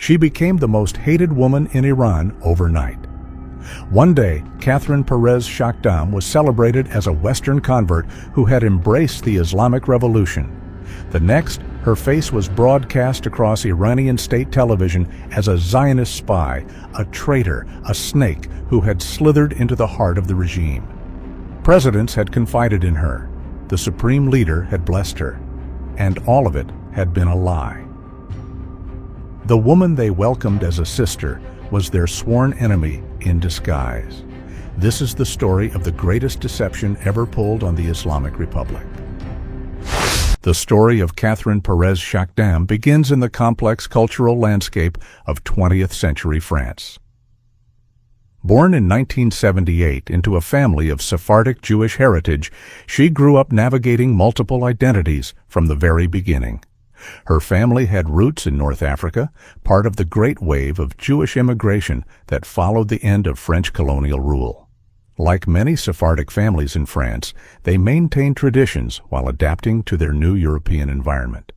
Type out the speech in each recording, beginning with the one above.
She became the most hated woman in Iran overnight. One day, Catherine Pérez-Chakdam was celebrated as a Western convert who had embraced the Islamic Revolution. The next, her face was broadcast across Iranian state television as a Zionist spy, a traitor, a snake who had slithered into the heart of the regime. Presidents had confided in her. The supreme leader had blessed her. And all of it had been a lie. The woman they welcomed as a sister was their sworn enemy in disguise. This is the story of the greatest deception ever pulled on the Islamic Republic. The story of Catherine Pérez-Chakdam begins in the complex cultural landscape of 20th century France. Born in 1978 into a family of Sephardic Jewish heritage, she grew up navigating multiple identities from the very beginning. Her family had roots in North Africa, part of the great wave of Jewish immigration that followed the end of French colonial rule. Like many Sephardic families in France, they maintained traditions while adapting to their new European environment.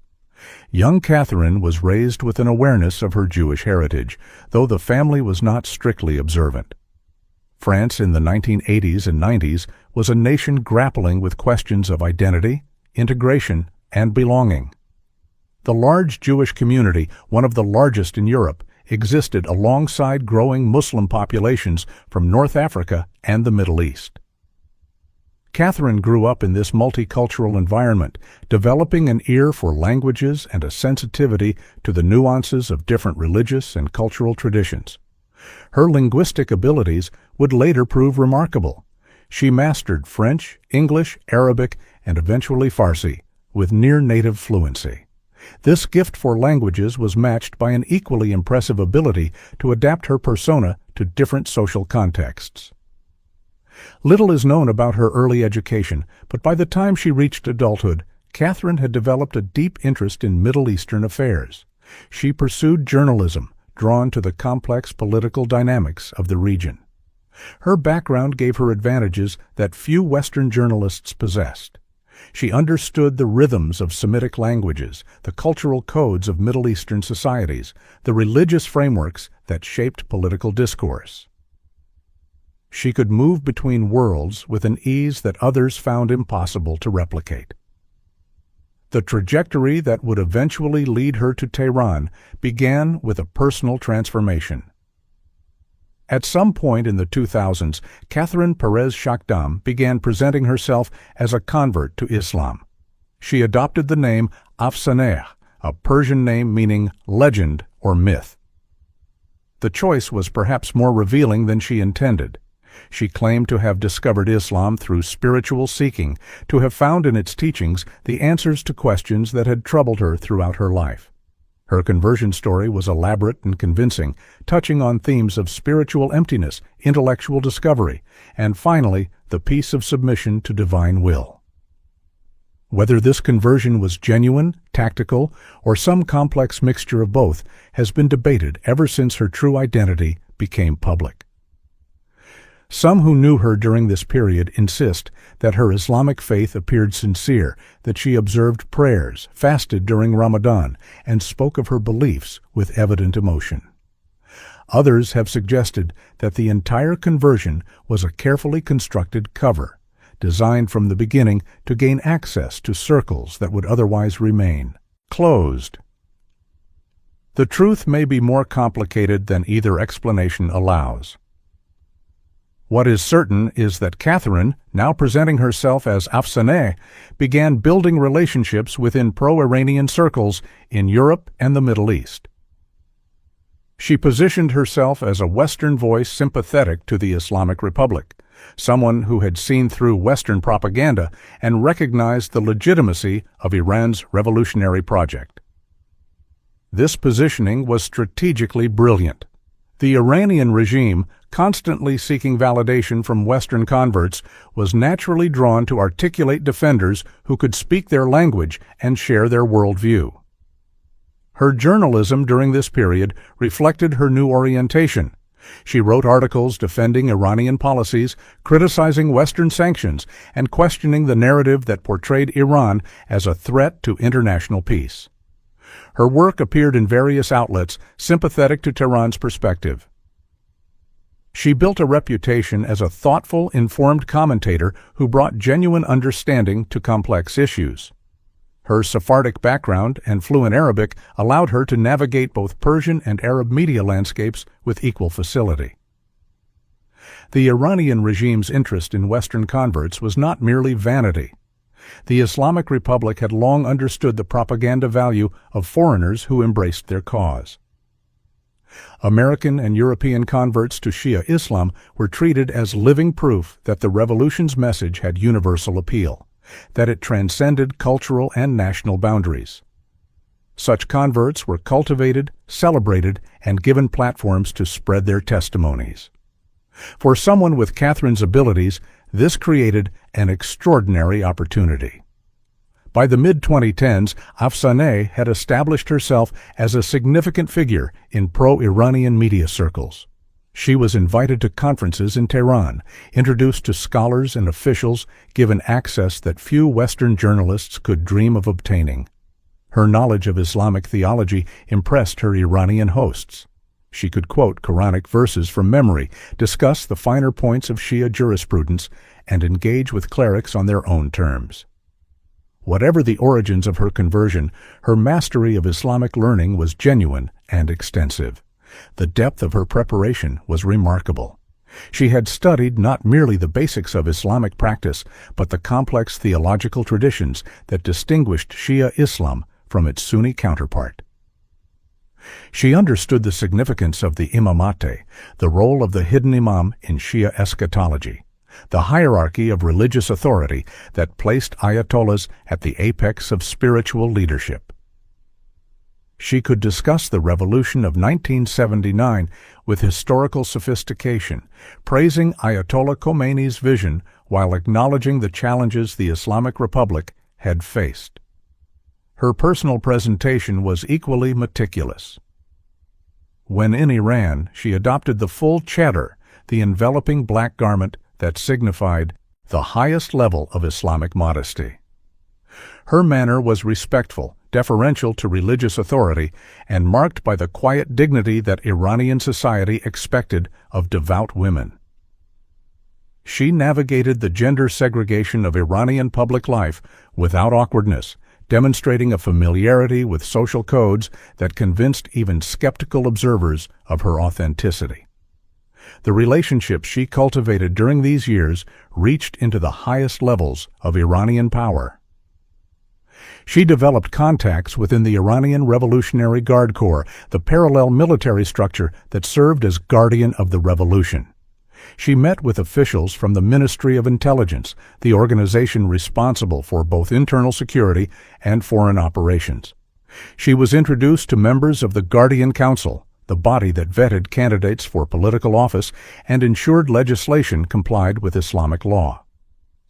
Young Catherine was raised with an awareness of her Jewish heritage, though the family was not strictly observant. France in the 1980s and 90s was a nation grappling with questions of identity, integration, and belonging. The large Jewish community, one of the largest in Europe, existed alongside growing Muslim populations from North Africa and the Middle East. Catherine grew up in this multicultural environment, developing an ear for languages and a sensitivity to the nuances of different religious and cultural traditions. Her linguistic abilities would later prove remarkable. She mastered French, English, Arabic, and eventually Farsi, with near-native fluency. This gift for languages was matched by an equally impressive ability to adapt her persona to different social contexts. Little is known about her early education, but by the time she reached adulthood, Catherine had developed a deep interest in Middle Eastern affairs. She pursued journalism, drawn to the complex political dynamics of the region. Her background gave her advantages that few Western journalists possessed. She understood the rhythms of Semitic languages, the cultural codes of Middle Eastern societies, the religious frameworks that shaped political discourse. She could move between worlds with an ease that others found impossible to replicate. The trajectory that would eventually lead her to Tehran began with a personal transformation. At some point in the 2000s, Catherine Pérez-Chakdam began presenting herself as a convert to Islam. She adopted the name Afsane, a Persian name meaning legend or myth. The choice was perhaps more revealing than she intended. She claimed to have discovered Islam through spiritual seeking, to have found in its teachings the answers to questions that had troubled her throughout her life. Her conversion story was elaborate and convincing, touching on themes of spiritual emptiness, intellectual discovery, and finally, the peace of submission to divine will. Whether this conversion was genuine, tactical, or some complex mixture of both has been debated ever since her true identity became public. Some who knew her during this period insist that her Islamic faith appeared sincere, that she observed prayers, fasted during Ramadan, and spoke of her beliefs with evident emotion. Others have suggested that the entire conversion was a carefully constructed cover, designed from the beginning to gain access to circles that would otherwise remain closed. The truth may be more complicated than either explanation allows. What is certain is that Catherine, now presenting herself as Afsane, began building relationships within pro-Iranian circles in Europe and the Middle East. She positioned herself as a Western voice sympathetic to the Islamic Republic, someone who had seen through Western propaganda and recognized the legitimacy of Iran's revolutionary project. This positioning was strategically brilliant. The Iranian regime, constantly seeking validation from Western converts, was naturally drawn to articulate defenders who could speak their language and share their worldview. Her journalism during this period reflected her new orientation. She wrote articles defending Iranian policies, criticizing Western sanctions, and questioning the narrative that portrayed Iran as a threat to international peace. Her work appeared in various outlets sympathetic to Tehran's perspective. She built a reputation as a thoughtful, informed commentator who brought genuine understanding to complex issues. Her Sephardic background and fluent Arabic allowed her to navigate both Persian and Arab media landscapes with equal facility. The Iranian regime's interest in Western converts was not merely vanity. The Islamic Republic had long understood the propaganda value of foreigners who embraced their cause. American and European converts to Shia Islam were treated as living proof that the revolution's message had universal appeal, that it transcended cultural and national boundaries. Such converts were cultivated, celebrated, and given platforms to spread their testimonies. For someone with Katherine's abilities, this created an extraordinary opportunity. By the mid-2010s, Afsane had established herself as a significant figure in pro-Iranian media circles. She was invited to conferences in Tehran, introduced to scholars and officials, given access that few Western journalists could dream of obtaining. Her knowledge of Islamic theology impressed her Iranian hosts. She could quote Quranic verses from memory, discuss the finer points of Shia jurisprudence, and engage with clerics on their own terms. Whatever the origins of her conversion, her mastery of Islamic learning was genuine and extensive. The depth of her preparation was remarkable. She had studied not merely the basics of Islamic practice, but the complex theological traditions that distinguished Shia Islam from its Sunni counterpart. She understood the significance of the imamate, the role of the hidden imam in Shia eschatology, the hierarchy of religious authority that placed ayatollahs at the apex of spiritual leadership. She could discuss the revolution of 1979 with historical sophistication, praising Ayatollah Khomeini's vision while acknowledging the challenges the Islamic Republic had faced. Her personal presentation was equally meticulous. When in Iran, she adopted the full chador, the enveloping black garment that signified the highest level of Islamic modesty. Her manner was respectful, deferential to religious authority, and marked by the quiet dignity that Iranian society expected of devout women. She navigated the gender segregation of Iranian public life without awkwardness, demonstrating a familiarity with social codes that convinced even skeptical observers of her authenticity. The relationships she cultivated during these years reached into the highest levels of Iranian power. She developed contacts within the Iranian Revolutionary Guard Corps, the parallel military structure that served as guardian of the revolution. She met with officials from the Ministry of Intelligence, the organization responsible for both internal security and foreign operations. She was introduced to members of the Guardian Council, the body that vetted candidates for political office and ensured legislation complied with Islamic law.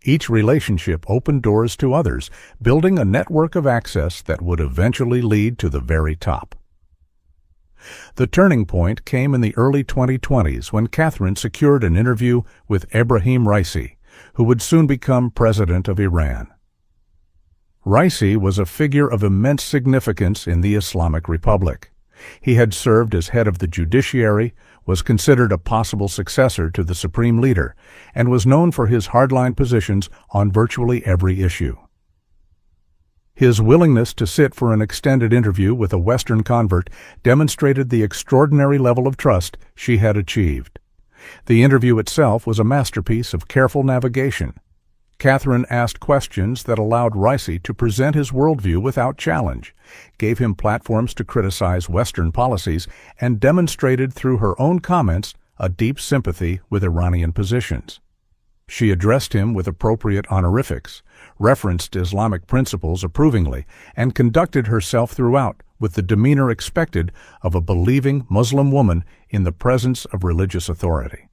Each relationship opened doors to others, building a network of access that would eventually lead to the very top. The turning point came in the early 2020s when Katherine secured an interview with Ibrahim Ra'isi, who would soon become president of Iran. Ra'isi was a figure of immense significance in the Islamic Republic. He had served as head of the judiciary, was considered a possible successor to the supreme leader, and was known for his hardline positions on virtually every issue. His willingness to sit for an extended interview with a Western convert demonstrated the extraordinary level of trust she had achieved. The interview itself was a masterpiece of careful navigation. Katherine asked questions that allowed Ra'isi to present his worldview without challenge, gave him platforms to criticize Western policies, and demonstrated through her own comments a deep sympathy with Iranian positions. She addressed him with appropriate honorifics, referenced Islamic principles approvingly, and conducted herself throughout with the demeanor expected of a believing Muslim woman in the presence of religious authority.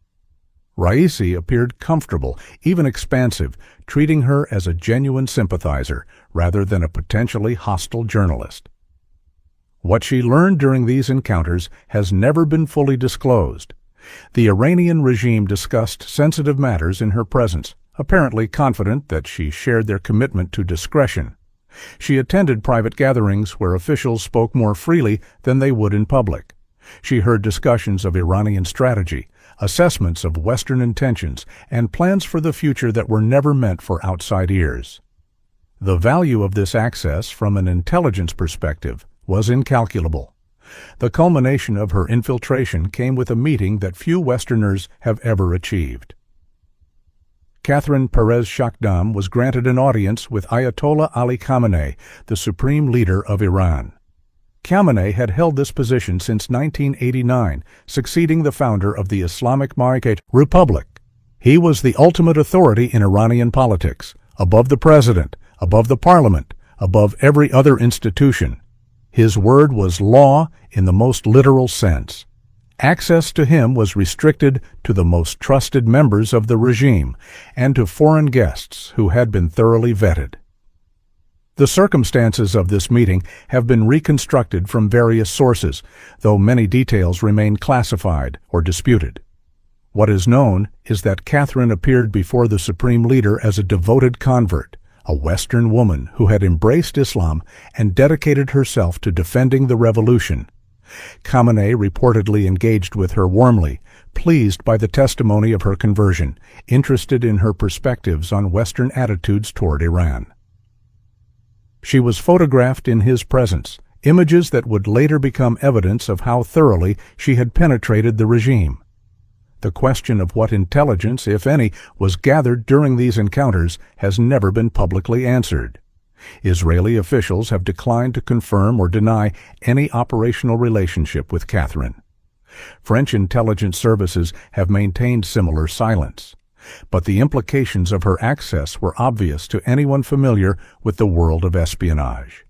Ra'isi appeared comfortable, even expansive, treating her as a genuine sympathizer rather than a potentially hostile journalist. What she learned during these encounters has never been fully disclosed. The Iranian regime discussed sensitive matters in her presence, apparently confident that she shared their commitment to discretion. She attended private gatherings where officials spoke more freely than they would in public. She heard discussions of Iranian strategy, assessments of Western intentions, and plans for the future that were never meant for outside ears. The value of this access from an intelligence perspective was incalculable. The culmination of her infiltration came with a meeting that few Westerners have ever achieved. Catherine Perezshkdam was granted an audience with Ayatollah Ali Khamenei, the supreme leader of Iran. Khamenei had held this position since 1989, succeeding the founder of the Islamic Republic. He was the ultimate authority in Iranian politics, above the president, above the parliament, above every other institution. His word was law in the most literal sense. Access to him was restricted to the most trusted members of the regime and to foreign guests who had been thoroughly vetted. The circumstances of this meeting have been reconstructed from various sources, though many details remain classified or disputed. What is known is that Catherine appeared before the supreme leader as a devoted convert, a Western woman who had embraced Islam and dedicated herself to defending the revolution. Khamenei reportedly engaged with her warmly, pleased by the testimony of her conversion, interested in her perspectives on Western attitudes toward Iran. She was photographed in his presence, images that would later become evidence of how thoroughly she had penetrated the regime. The question of what intelligence, if any, was gathered during these encounters has never been publicly answered. Israeli officials have declined to confirm or deny any operational relationship with Catherine. French intelligence services have maintained similar silence, but the implications of her access were obvious to anyone familiar with the world of espionage.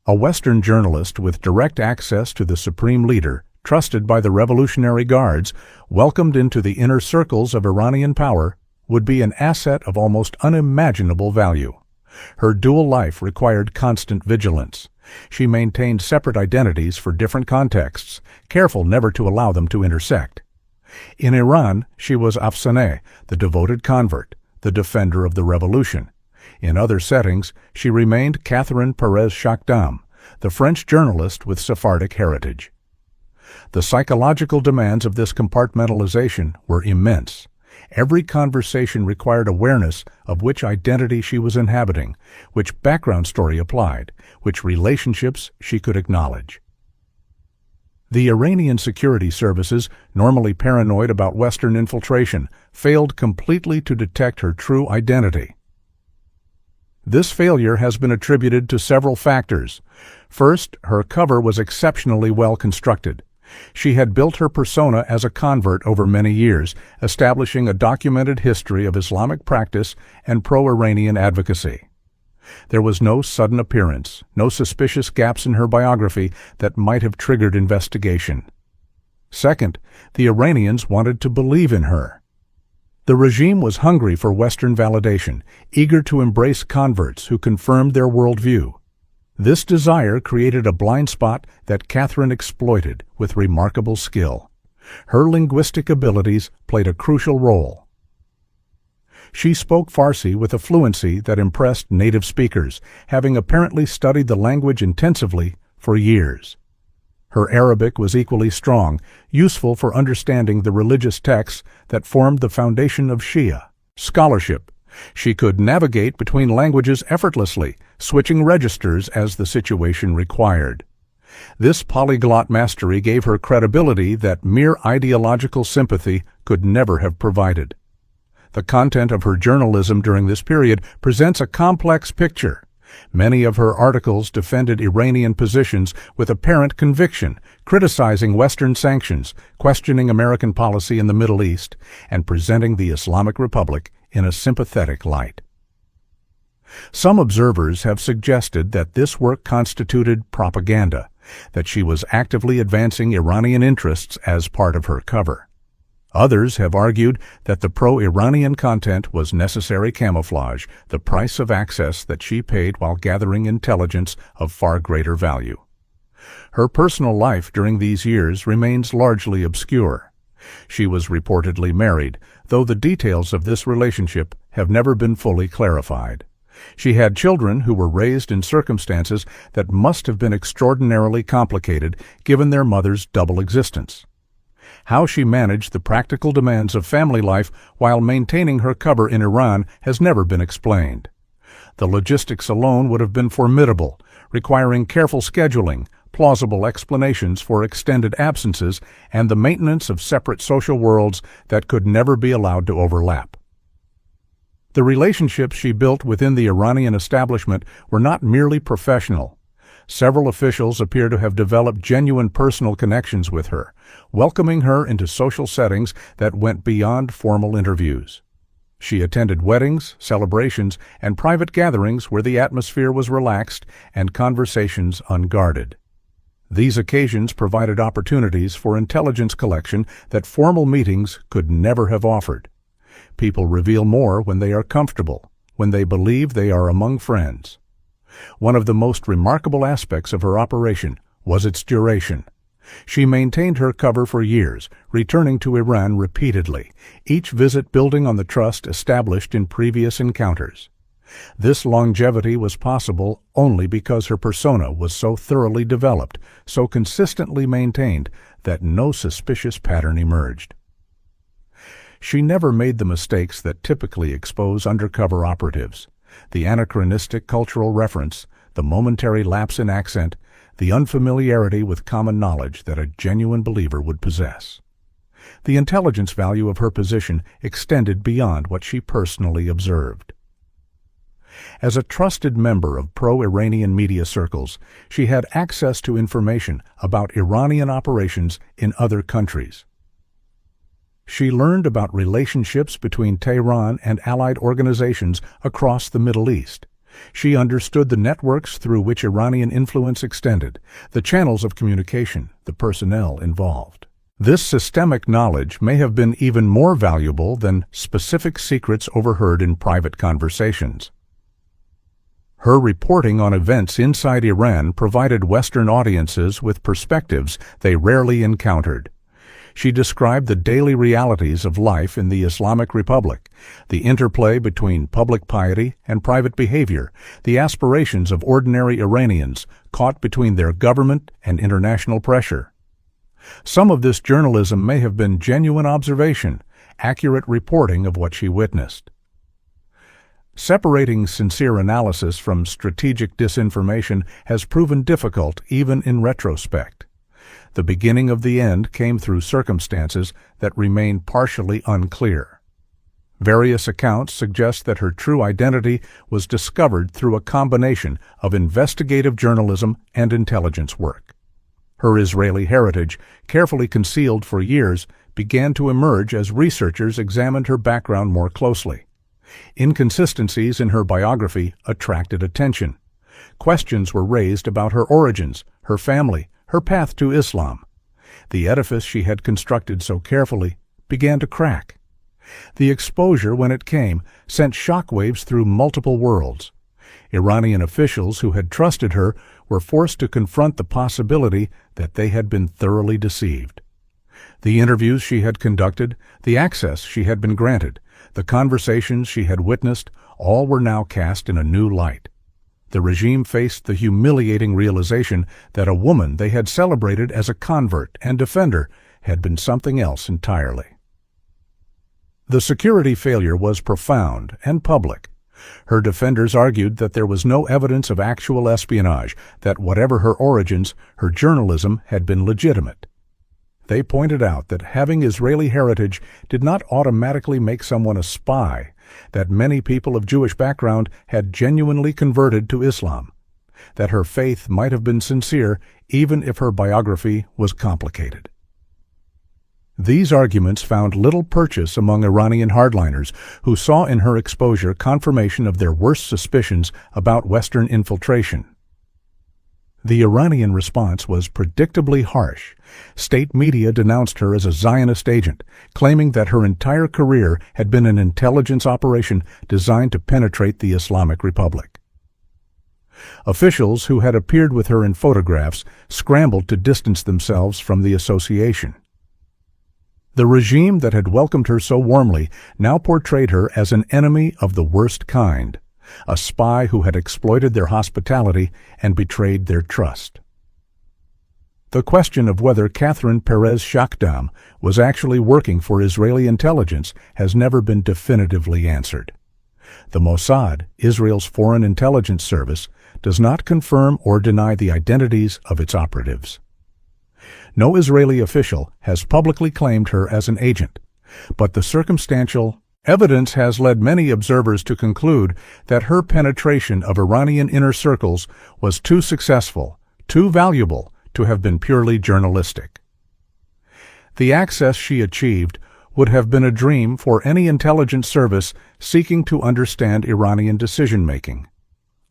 A Western journalist with direct access to the supreme leader, trusted by the Revolutionary Guards, welcomed into the inner circles of Iranian power, would be an asset of almost unimaginable value. Her dual life required constant vigilance. She maintained separate identities for different contexts, careful never to allow them to intersect. In Iran, she was Afsane, the devoted convert, the defender of the revolution. In other settings, she remained Catherine Perezshkdam, the French journalist with Sephardic heritage. The psychological demands of this compartmentalization were immense. Every conversation required awareness of which identity she was inhabiting, which background story applied, which relationships she could acknowledge. The Iranian security services, normally paranoid about Western infiltration, failed completely to detect her true identity. This failure has been attributed to several factors. First, her cover was exceptionally well constructed. She had built her persona as a convert over many years, establishing a documented history of Islamic practice and pro-Iranian advocacy. There was no sudden appearance, no suspicious gaps in her biography that might have triggered investigation. Second, the Iranians wanted to believe in her. The regime was hungry for Western validation, eager to embrace converts who confirmed their worldview. This desire created a blind spot that Catherine exploited with remarkable skill. Her linguistic abilities played a crucial role. She spoke Farsi with a fluency that impressed native speakers, having apparently studied the language intensively for years. Her Arabic was equally strong, useful for understanding the religious texts that formed the foundation of Shia scholarship. She could navigate between languages effortlessly, switching registers as the situation required. This polyglot mastery gave her credibility that mere ideological sympathy could never have provided. The content of her journalism during this period presents a complex picture. Many of her articles defended Iranian positions with apparent conviction, criticizing Western sanctions, questioning American policy in the Middle East, and presenting the Islamic Republic in a sympathetic light. Some observers have suggested that this work constituted propaganda, that she was actively advancing Iranian interests as part of her cover. Others have argued that the pro-Iranian content was necessary camouflage, the price of access that she paid while gathering intelligence of far greater value. Her personal life during these years remains largely obscure. She was reportedly married, though the details of this relationship have never been fully clarified. She had children who were raised in circumstances that must have been extraordinarily complicated given their mother's double existence. How she managed the practical demands of family life while maintaining her cover in Iran has never been explained. The logistics alone would have been formidable, requiring careful scheduling, plausible explanations for extended absences, and the maintenance of separate social worlds that could never be allowed to overlap. The relationships she built within the Iranian establishment were not merely professional. Several officials appear to have developed genuine personal connections with her, welcoming her into social settings that went beyond formal interviews. She attended weddings, celebrations, and private gatherings where the atmosphere was relaxed and conversations unguarded. These occasions provided opportunities for intelligence collection that formal meetings could never have offered. People reveal more when they are comfortable, when they believe they are among friends. One of the most remarkable aspects of her operation was its duration. She maintained her cover for years, returning to Iran repeatedly, each visit building on the trust established in previous encounters. This longevity was possible only because her persona was so thoroughly developed, so consistently maintained, that no suspicious pattern emerged. She never made the mistakes that typically expose undercover operatives: the anachronistic cultural reference, the momentary lapse in accent, the unfamiliarity with common knowledge that a genuine believer would possess. The intelligence value of her position extended beyond what she personally observed. As a trusted member of pro-Iranian media circles, she had access to information about Iranian operations in other countries. She learned about relationships between Tehran and allied organizations across the Middle East. She understood the networks through which Iranian influence extended, the channels of communication, the personnel involved. This systemic knowledge may have been even more valuable than specific secrets overheard in private conversations. Her reporting on events inside Iran provided Western audiences with perspectives they rarely encountered. She described the daily realities of life in the Islamic Republic, the interplay between public piety and private behavior, the aspirations of ordinary Iranians caught between their government and international pressure. Some of this journalism may have been genuine observation, accurate reporting of what she witnessed. Separating sincere analysis from strategic disinformation has proven difficult even in retrospect. The beginning of the end came through circumstances that remain partially unclear. Various accounts suggest that her true identity was discovered through a combination of investigative journalism and intelligence work. Her Israeli heritage, carefully concealed for years, began to emerge as researchers examined her background more closely. Inconsistencies in her biography attracted attention. Questions were raised about her origins, her family, her path to Islam. The edifice she had constructed so carefully began to crack. The exposure, when it came, sent shockwaves through multiple worlds. Iranian officials who had trusted her were forced to confront the possibility that they had been thoroughly deceived. The interviews she had conducted, the access she had been granted, the conversations she had witnessed, all were now cast in a new light. The regime faced the humiliating realization that a woman they had celebrated as a convert and defender had been something else entirely. The security failure was profound and public. Her defenders argued that there was no evidence of actual espionage, that whatever her origins, her journalism had been legitimate. They pointed out that having Israeli heritage did not automatically make someone a spy, that many people of Jewish background had genuinely converted to Islam, that her faith might have been sincere even if her biography was complicated. These arguments found little purchase among Iranian hardliners who saw in her exposure confirmation of their worst suspicions about Western infiltration. The Iranian response was predictably harsh. State media denounced her as a Zionist agent, claiming that her entire career had been an intelligence operation designed to penetrate the Islamic Republic. Officials who had appeared with her in photographs scrambled to distance themselves from the association. The regime that had welcomed her so warmly now portrayed her as an enemy of the worst kind. a spy who had exploited their hospitality and betrayed their trust. The question of whether Khatrin Perez-Shakhdam was actually working for Israeli intelligence has never been definitively answered. The Mossad, Israel's foreign intelligence service, does not confirm or deny the identities of its operatives. No Israeli official has publicly claimed her as an agent, but the circumstantial evidence has led many observers to conclude that her penetration of Iranian inner circles was too successful, too valuable, to have been purely journalistic. The access she achieved would have been a dream for any intelligence service seeking to understand Iranian decision-making.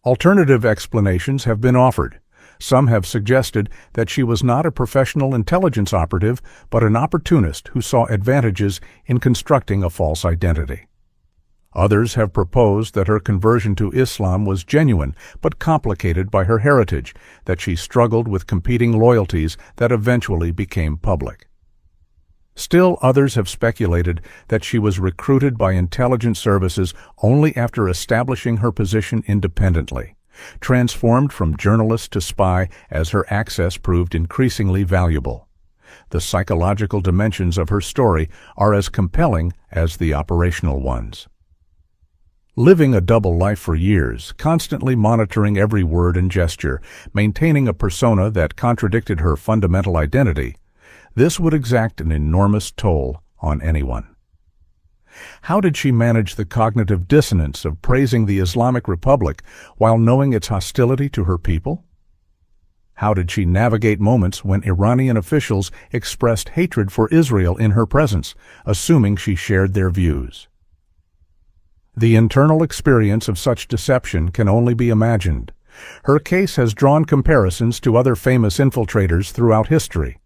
Alternative explanations have been offered. Some have suggested that she was not a professional intelligence operative, but an opportunist who saw advantages in constructing a false identity. Others have proposed that her conversion to Islam was genuine but complicated by her heritage, that she struggled with competing loyalties that eventually became public. Still others have speculated that she was recruited by intelligence services only after establishing her position independently, transformed from journalist to spy as her access proved increasingly valuable. The psychological dimensions of her story are as compelling as the operational ones. Living a double life for years, constantly monitoring every word and gesture, maintaining a persona that contradicted her fundamental identity, this would exact an enormous toll on anyone. How did she manage the cognitive dissonance of praising the Islamic Republic while knowing its hostility to her people? How did she navigate moments when Iranian officials expressed hatred for Israel in her presence, assuming she shared their views? The internal experience of such deception can only be imagined. Her case has drawn comparisons to other famous infiltrators throughout history.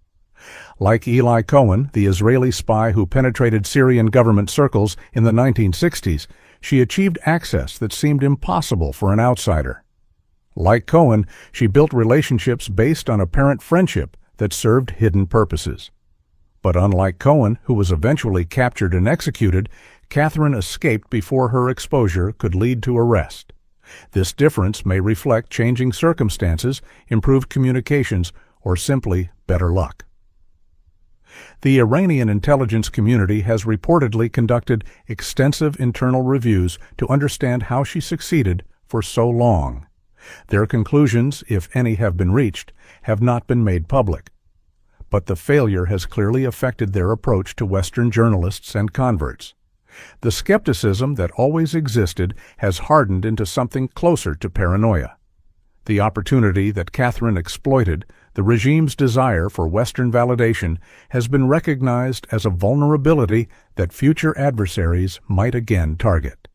Like Eli Cohen, the Israeli spy who penetrated Syrian government circles in the 1960s, she achieved access that seemed impossible for an outsider. Like Cohen, she built relationships based on apparent friendship that served hidden purposes. But unlike Cohen, who was eventually captured and executed, Khatrin escaped before her exposure could lead to arrest. This difference may reflect changing circumstances, improved communications, or simply better luck. The Iranian intelligence community has reportedly conducted extensive internal reviews to understand how she succeeded for so long. Their conclusions, if any have been reached, have not been made public. But the failure has clearly affected their approach to Western journalists and converts. The skepticism that always existed has hardened into something closer to paranoia. The opportunity that Khatrin exploited, the regime's desire for Western validation, has been recognized as a vulnerability that future adversaries might again target.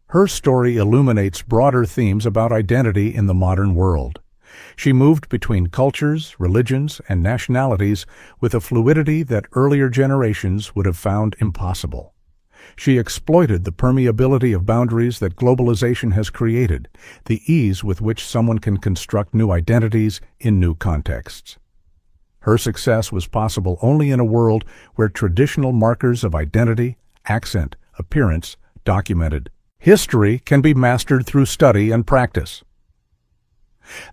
Her story illuminates broader themes about identity in the modern world. She moved between cultures, religions, and nationalities with a fluidity that earlier generations would have found impossible. She exploited the permeability of boundaries that globalization has created, the ease with which someone can construct new identities in new contexts. Her success was possible only in a world where traditional markers of identity, accent, appearance, documented. History can be mastered through study and practice.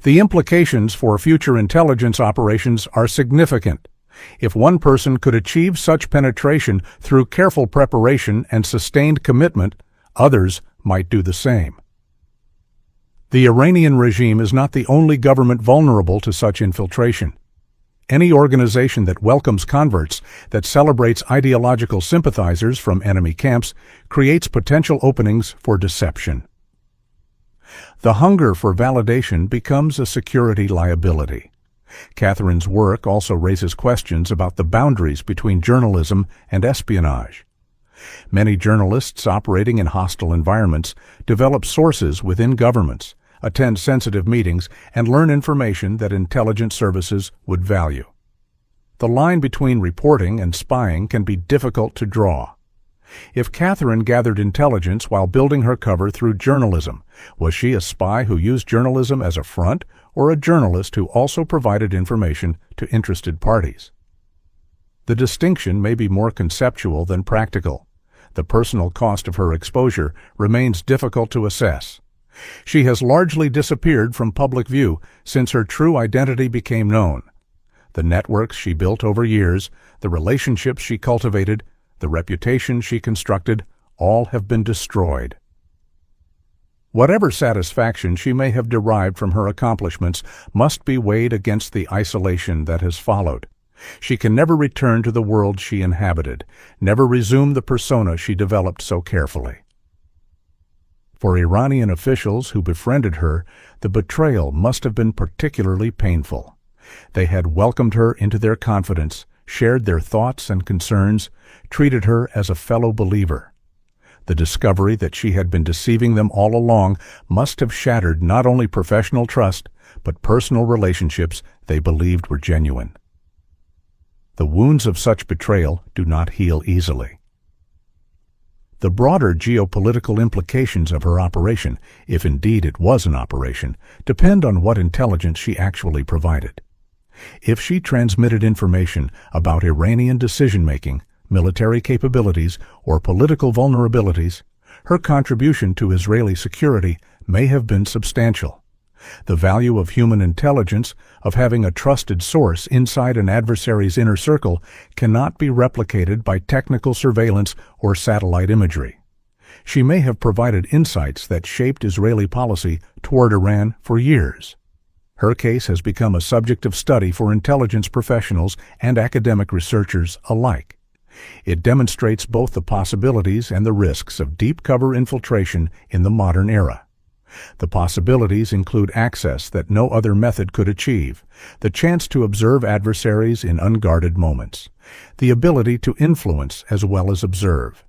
The implications for future intelligence operations are significant. If one person could achieve such penetration through careful preparation and sustained commitment, others might do the same. The Iranian regime is not the only government vulnerable to such infiltration. Any organization that welcomes converts, that celebrates ideological sympathizers from enemy camps, creates potential openings for deception. The hunger for validation becomes a security liability. Kathrin's work also raises questions about the boundaries between journalism and espionage. Many journalists operating in hostile environments develop sources within governments, attend sensitive meetings, and learn information that intelligence services would value. The line between reporting and spying can be difficult to draw. If Khatrin gathered intelligence while building her cover through journalism, was she a spy who used journalism as a front, or a journalist who also provided information to interested parties? The distinction may be more conceptual than practical. The personal cost of her exposure remains difficult to assess. She has largely disappeared from public view since her true identity became known. The networks she built over years, the relationships she cultivated, the reputation she constructed, all have been destroyed. Whatever satisfaction she may have derived from her accomplishments must be weighed against the isolation that has followed. She can never return to the world she inhabited, never resume the persona she developed so carefully. For Iranian officials who befriended her, the betrayal must have been particularly painful. They had welcomed her into their confidence, shared their thoughts and concerns, treated her as a fellow believer. The discovery that she had been deceiving them all along must have shattered not only professional trust, but personal relationships they believed were genuine. The wounds of such betrayal do not heal easily. The broader geopolitical implications of her operation, if indeed it was an operation, depend on what intelligence she actually provided. If she transmitted information about Iranian decision-making, military capabilities, or political vulnerabilities, her contribution to Israeli security may have been substantial. The value of human intelligence, of having a trusted source inside an adversary's inner circle, cannot be replicated by technical surveillance or satellite imagery. She may have provided insights that shaped Israeli policy toward Iran for years. Her case has become a subject of study for intelligence professionals and academic researchers alike. It demonstrates both the possibilities and the risks of deep cover infiltration in the modern era. The possibilities include access that no other method could achieve, the chance to observe adversaries in unguarded moments, the ability to influence as well as observe.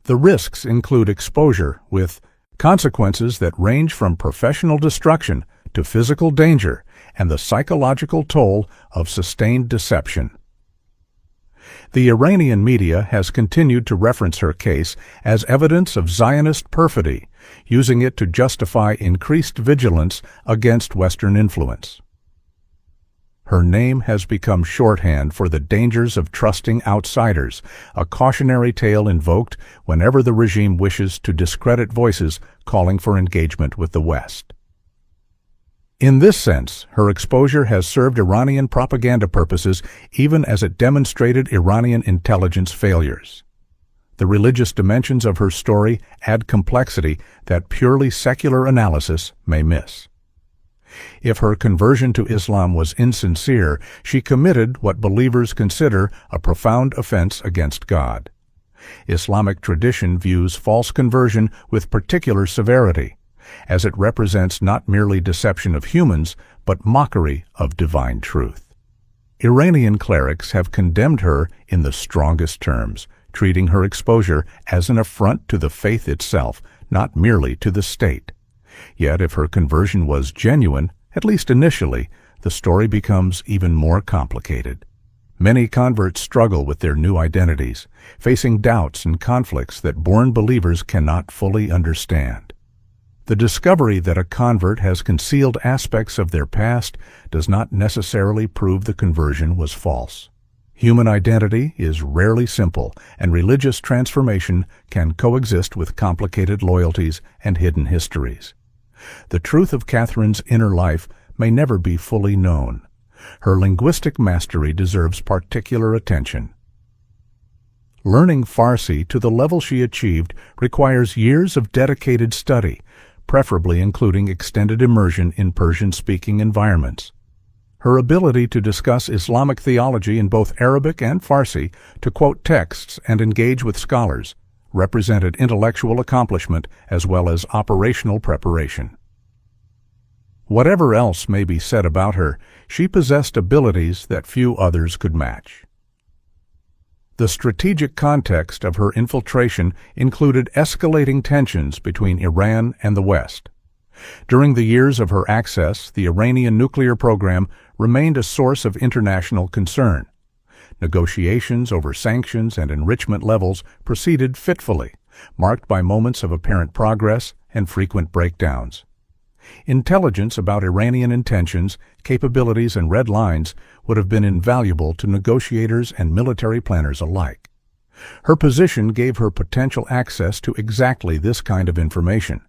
The risks include exposure with consequences that range from professional destruction to physical danger and the psychological toll of sustained deception. The Iranian media has continued to reference her case as evidence of Zionist perfidy, using it to justify increased vigilance against Western influence. Her name has become shorthand for the dangers of trusting outsiders, a cautionary tale invoked whenever the regime wishes to discredit voices calling for engagement with the West. In this sense, her exposure has served Iranian propaganda purposes even as it demonstrated Iranian intelligence failures. The religious dimensions of her story add complexity that purely secular analysis may miss. If her conversion to Islam was insincere, she committed what believers consider a profound offense against God. Islamic tradition views false conversion with particular severity, as it represents not merely deception of humans, but mockery of divine truth. Iranian clerics have condemned her in the strongest terms, treating her exposure as an affront to the faith itself, not merely to the state. Yet if her conversion was genuine, at least initially, the story becomes even more complicated. Many converts struggle with their new identities, facing doubts and conflicts that born believers cannot fully understand. The discovery that a convert has concealed aspects of their past does not necessarily prove the conversion was false. Human identity is rarely simple, and religious transformation can coexist with complicated loyalties and hidden histories. The truth of Katherine's inner life may never be fully known. Her linguistic mastery deserves particular attention. Learning Farsi to the level she achieved requires years of dedicated study, preferably including extended immersion in Persian-speaking environments. Her ability to discuss Islamic theology in both Arabic and Farsi, to quote texts and engage with scholars, represented intellectual accomplishment as well as operational preparation. Whatever else may be said about her, she possessed abilities that few others could match. The strategic context of her infiltration included escalating tensions between Iran and the West. During the years of her access, the Iranian nuclear program remained a source of international concern. Negotiations over sanctions and enrichment levels proceeded fitfully, marked by moments of apparent progress and frequent breakdowns. Intelligence about Iranian intentions, capabilities, and red lines would have been invaluable to negotiators and military planners alike. Her position gave her potential access to exactly this kind of information.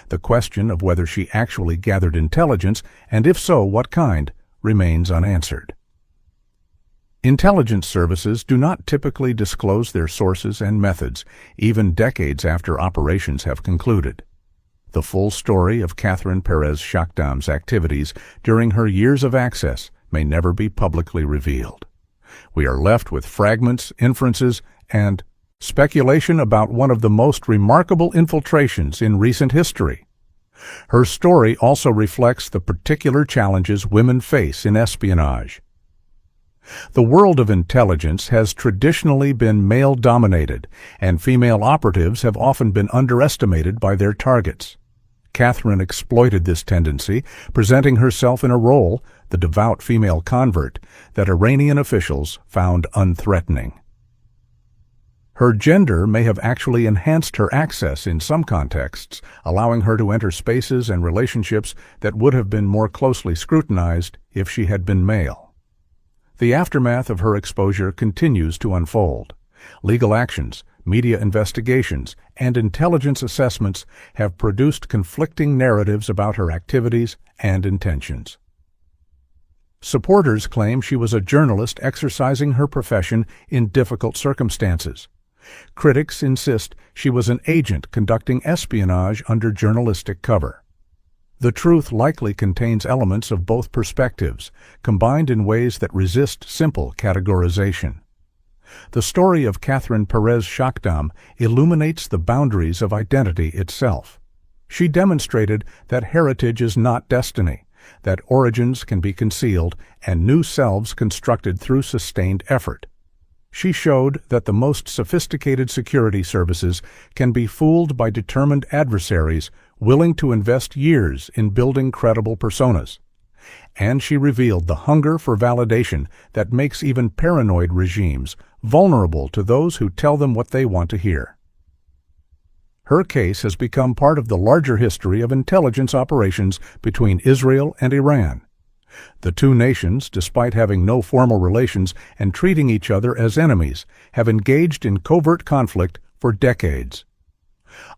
The question of whether she actually gathered intelligence, and if so, what kind, remains unanswered. Intelligence services do not typically disclose their sources and methods, even decades after operations have concluded. The full story of Katherine Pérez-Chakdam's activities during her years of access may never be publicly revealed. We are left with fragments, inferences, and speculation about one of the most remarkable infiltrations in recent history. Her story also reflects the particular challenges women face in espionage. The world of intelligence has traditionally been male-dominated, and female operatives have often been underestimated by their targets. Katherine exploited this tendency, presenting herself in a role, the devout female convert, that Iranian officials found unthreatening. Her gender may have actually enhanced her access in some contexts, allowing her to enter spaces and relationships that would have been more closely scrutinized if she had been male. The aftermath of her exposure continues to unfold. Legal actions, media investigations, and intelligence assessments have produced conflicting narratives about her activities and intentions. Supporters claim she was a journalist exercising her profession in difficult circumstances. Critics insist she was an agent conducting espionage under journalistic cover. The truth likely contains elements of both perspectives, combined in ways that resist simple categorization. The story of Katherine Pérez-Chakdam illuminates the boundaries of identity itself. She demonstrated that heritage is not destiny, that origins can be concealed and new selves constructed through sustained effort. She showed that the most sophisticated security services can be fooled by determined adversaries willing to invest years in building credible personas. And she revealed the hunger for validation that makes even paranoid regimes vulnerable to those who tell them what they want to hear. Her case has become part of the larger history of intelligence operations between Israel and Iran. The two nations, despite having no formal relations and treating each other as enemies, have engaged in covert conflict for decades.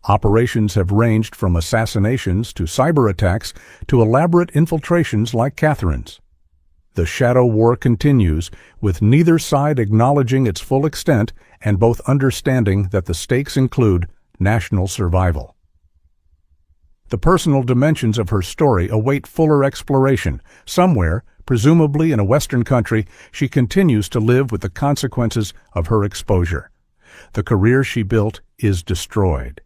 Operations have ranged from assassinations to cyber attacks to elaborate infiltrations like Katherine's. The shadow war continues, with neither side acknowledging its full extent and both understanding that the stakes include national survival. The personal dimensions of her story await fuller exploration. Somewhere, presumably in a Western country, she continues to live with the consequences of her exposure. The career she built is destroyed.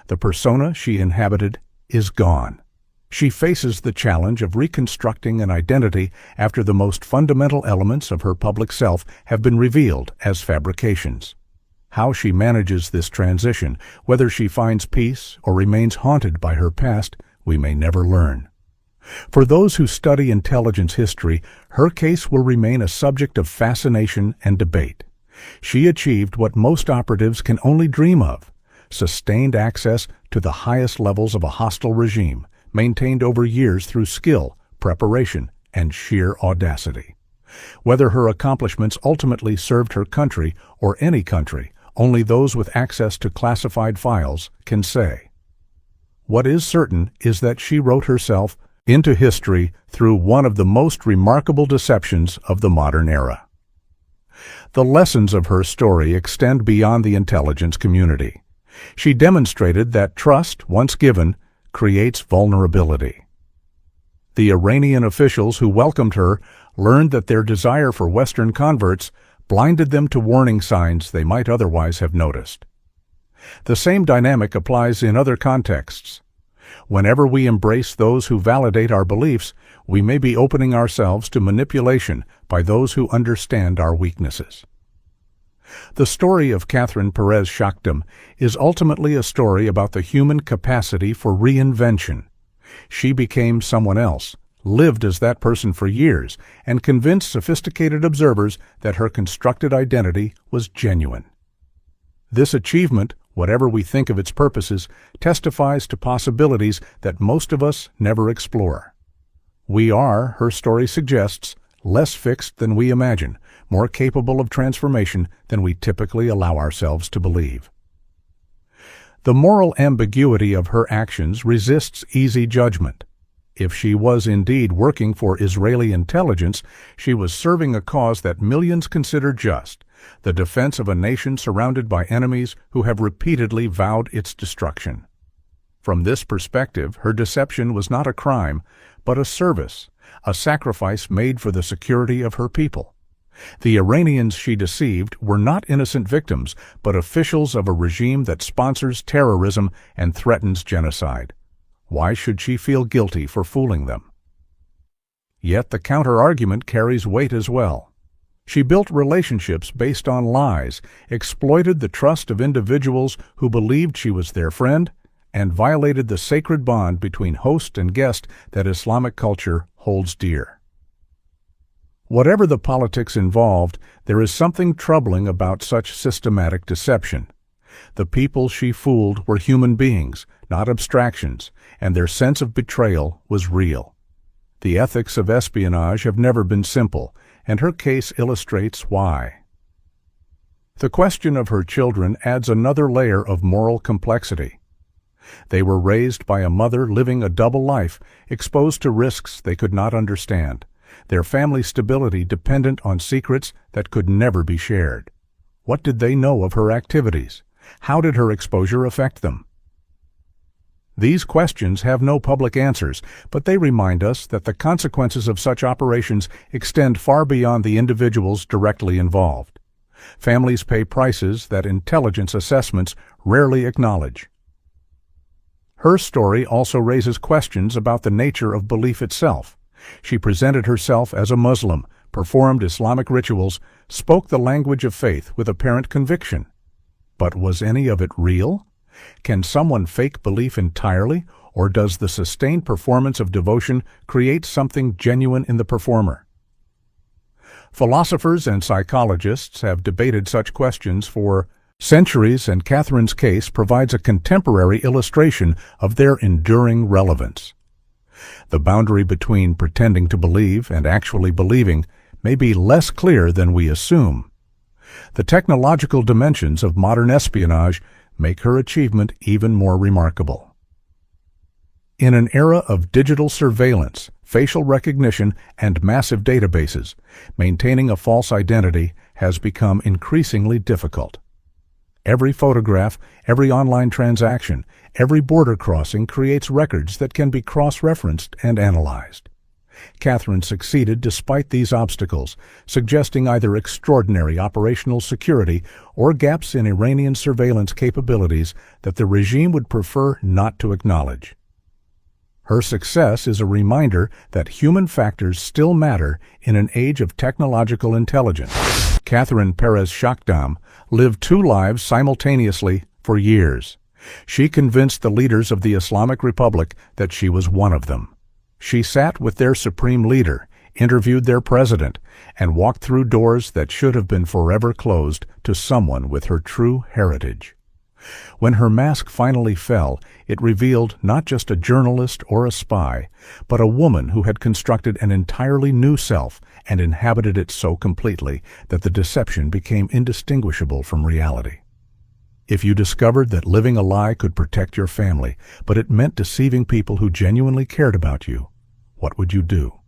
The persona she inhabited is gone. She faces the challenge of reconstructing an identity after the most fundamental elements of her public self have been revealed as fabrications. How she manages this transition, whether she finds peace or remains haunted by her past, we may never learn. For those who study intelligence history, her case will remain a subject of fascination and debate. She achieved what most operatives can only dream of: sustained access to the highest levels of a hostile regime, maintained over years through skill, preparation, and sheer audacity. Whether her accomplishments ultimately served her country or any country, only those with access to classified files can say. What is certain is that she wrote herself into history through one of the most remarkable deceptions of the modern era. The lessons of her story extend beyond the intelligence community. She demonstrated that trust, once given, creates vulnerability. The Iranian officials who welcomed her learned that their desire for Western converts blinded them to warning signs they might otherwise have noticed. The same dynamic applies in other contexts. Whenever we embrace those who validate our beliefs, we may be opening ourselves to manipulation by those who understand our weaknesses. The story of Katherine Pérez-Chakdam is ultimately a story about the human capacity for reinvention. She became someone else, lived as that person for years, and convinced sophisticated observers that her constructed identity was genuine. This achievement, whatever we think of its purposes, testifies to possibilities that most of us never explore. We are, her story suggests, less fixed than we imagine, more capable of transformation than we typically allow ourselves to believe. The moral ambiguity of her actions resists easy judgment. If she was indeed working for Israeli intelligence, she was serving a cause that millions consider just, the defense of a nation surrounded by enemies who have repeatedly vowed its destruction. From this perspective, her deception was not a crime, but a service, a sacrifice made for the security of her people. The Iranians she deceived were not innocent victims, but officials of a regime that sponsors terrorism and threatens genocide. Why should she feel guilty for fooling them? Yet the counter-argument carries weight as well. She built relationships based on lies, exploited the trust of individuals who believed she was their friend, and violated the sacred bond between host and guest that Islamic culture holds dear. Whatever the politics involved, there is something troubling about such systematic deception. The people she fooled were human beings, not abstractions, and their sense of betrayal was real. The ethics of espionage have never been simple, and her case illustrates why. The question of her children adds another layer of moral complexity. They were raised by a mother living a double life, exposed to risks they could not understand, their family stability dependent on secrets that could never be shared. What did they know of her activities? How did her exposure affect them? These questions have no public answers, but they remind us that the consequences of such operations extend far beyond the individuals directly involved. Families pay prices that intelligence assessments rarely acknowledge. Her story also raises questions about the nature of belief itself. She presented herself as a Muslim, performed Islamic rituals, spoke the language of faith with apparent conviction. But was any of it real? Can someone fake belief entirely, or does the sustained performance of devotion create something genuine in the performer? Philosophers and psychologists have debated such questions for centuries, and Katherine's case provides a contemporary illustration of their enduring relevance. The boundary between pretending to believe and actually believing may be less clear than we assume. The technological dimensions of modern espionage make her achievement even more remarkable. In an era of digital surveillance, facial recognition, and massive databases, maintaining a false identity has become increasingly difficult. Every photograph, every online transaction, every border crossing creates records that can be cross-referenced and analyzed. Katherine succeeded despite these obstacles, suggesting either extraordinary operational security or gaps in Iranian surveillance capabilities that the regime would prefer not to acknowledge. Her success is a reminder that human factors still matter in an age of technological intelligence. Katherine Pérezshkdam lived two lives simultaneously for years. She convinced the leaders of the Islamic Republic that she was one of them. She sat with their supreme leader, interviewed their president, and walked through doors that should have been forever closed to someone with her true heritage. When her mask finally fell, it revealed not just a journalist or a spy, but a woman who had constructed an entirely new self and inhabited it so completely that the deception became indistinguishable from reality. If you discovered that living a lie could protect your family, but it meant deceiving people who genuinely cared about you, what would you do?